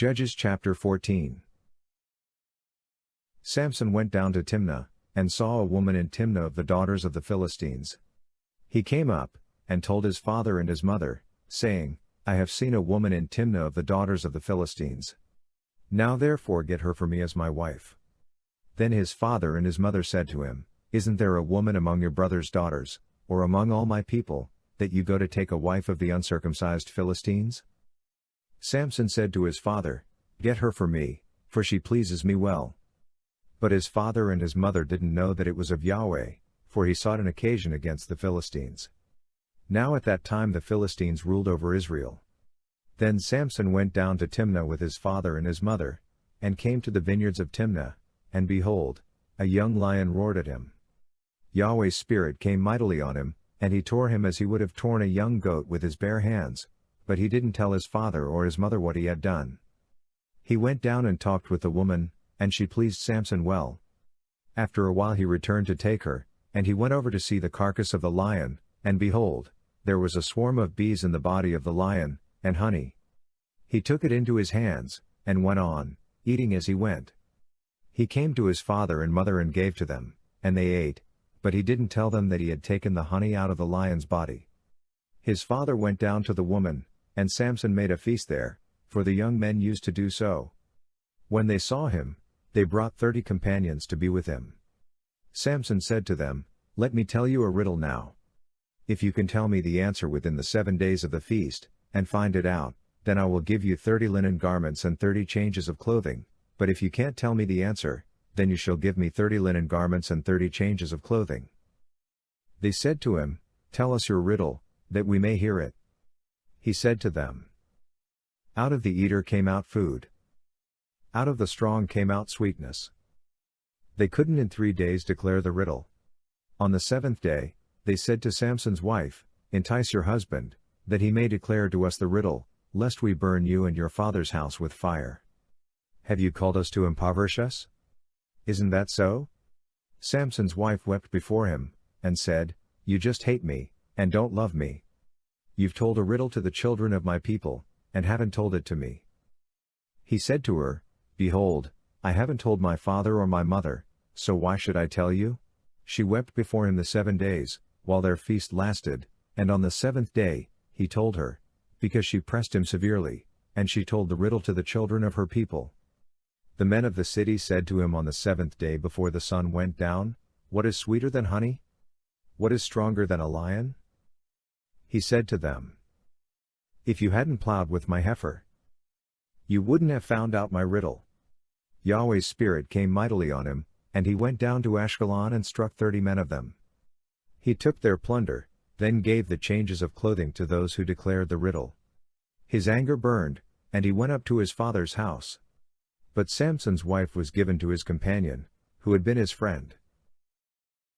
Judges chapter 14. Samson went down to Timnah, and saw a woman in Timnah of the daughters of the Philistines. He came up, and told his father and his mother, saying, I have seen a woman in Timnah of the daughters of the Philistines. Now therefore get her for me as my wife. Then his father and his mother said to him, Isn't there a woman among your brother's daughters, or among all my people, that you go to take a wife of the uncircumcised Philistines? Samson said to his father, Get her for me, for she pleases me well. But his father and his mother didn't know that it was of Yahweh, for he sought an occasion against the Philistines. Now at that time the Philistines ruled over Israel. Then Samson went down to Timnah with his father and his mother, and came to the vineyards of Timnah, and behold, a young lion roared at him. Yahweh's Spirit came mightily on him, and he tore him as he would have torn a young goat with his bare hands, but he didn't tell his father or his mother what he had done. He went down and talked with the woman, and she pleased Samson well. After a while he returned to take her, and he went over to see the carcass of the lion, and behold, there was a swarm of bees in the body of the lion, and honey. He took it into his hands, and went on, eating as he went. He came to his father and mother and gave to them, and they ate, but he didn't tell them that he had taken the honey out of the lion's body. His father went down to the woman, and Samson made a feast there, for the young men used to do so. When they saw him, they brought 30 companions to be with him. Samson said to them, Let me tell you a riddle now. If you can tell me the answer within the 7 days of the feast, and find it out, then I will give you 30 linen garments and 30 changes of clothing, but if you can't tell me the answer, then you shall give me 30 linen garments and 30 changes of clothing. They said to him, Tell us your riddle, that we may hear it. He said to them, Out of the eater came out food. Out of the strong came out sweetness. They couldn't in 3 days declare the riddle. On the 7th day, they said to Samson's wife, Entice your husband, that he may declare to us the riddle, lest we burn you and your father's house with fire. Have you called us to impoverish us? Isn't that so? Samson's wife wept before him, and said, You just hate me, and don't love me. You've told a riddle to the children of my people, and haven't told it to me. He said to her, Behold, I haven't told my father or my mother, so why should I tell you? She wept before him the 7 days, while their feast lasted, and on the 7th day, he told her, because she pressed him severely, and she told the riddle to the children of her people. The men of the city said to him on the 7th day before the sun went down, What is sweeter than honey? What is stronger than a lion? He said to them, If you hadn't plowed with my heifer, you wouldn't have found out my riddle. Yahweh's Spirit came mightily on him, and he went down to Ashkelon and struck 30 men of them. He took their plunder, then gave the changes of clothing to those who declared the riddle. His anger burned, and he went up to his father's house. But Samson's wife was given to his companion, who had been his friend.